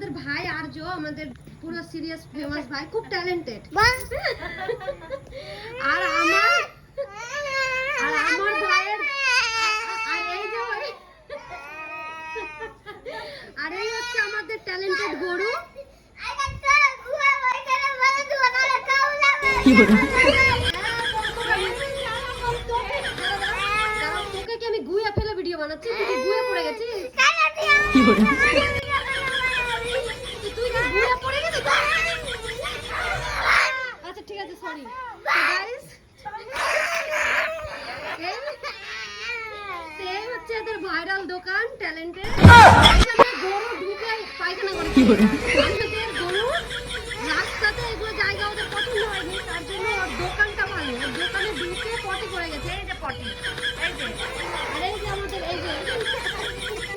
আমাদের ভাই আর্য, আমাদের পুরো সিরিয়াস ফেমাস ভাই, খুব ট্যালেন্টেড। আর আমার ভাইয়ের আর এই হচ্ছে আমাদের ট্যালেন্টেড গরু। তোকে কি আমি গুয়া ফেলে ভিডিও বানাচ্ছি? তুই গুয়া পড়ে গেছিস? তুই কি গুয়া পড়ে গেছিস? আচ্ছা ঠিক আছে, সরি গাইস। এই হচ্ছে এদের ভাইরাল দোকান ট্যালেন্টেড। গরু ঢুকে পায়খানা করে কি করে? গরু রাস্তাতে এগুলো জায়গা ওদের পছন্দ হয়নি, তার জন্য দোকানটা ভালো, দোকানে ঢুকে পটি করে গেছে। এই যে পটি, এই যে, আর এই যে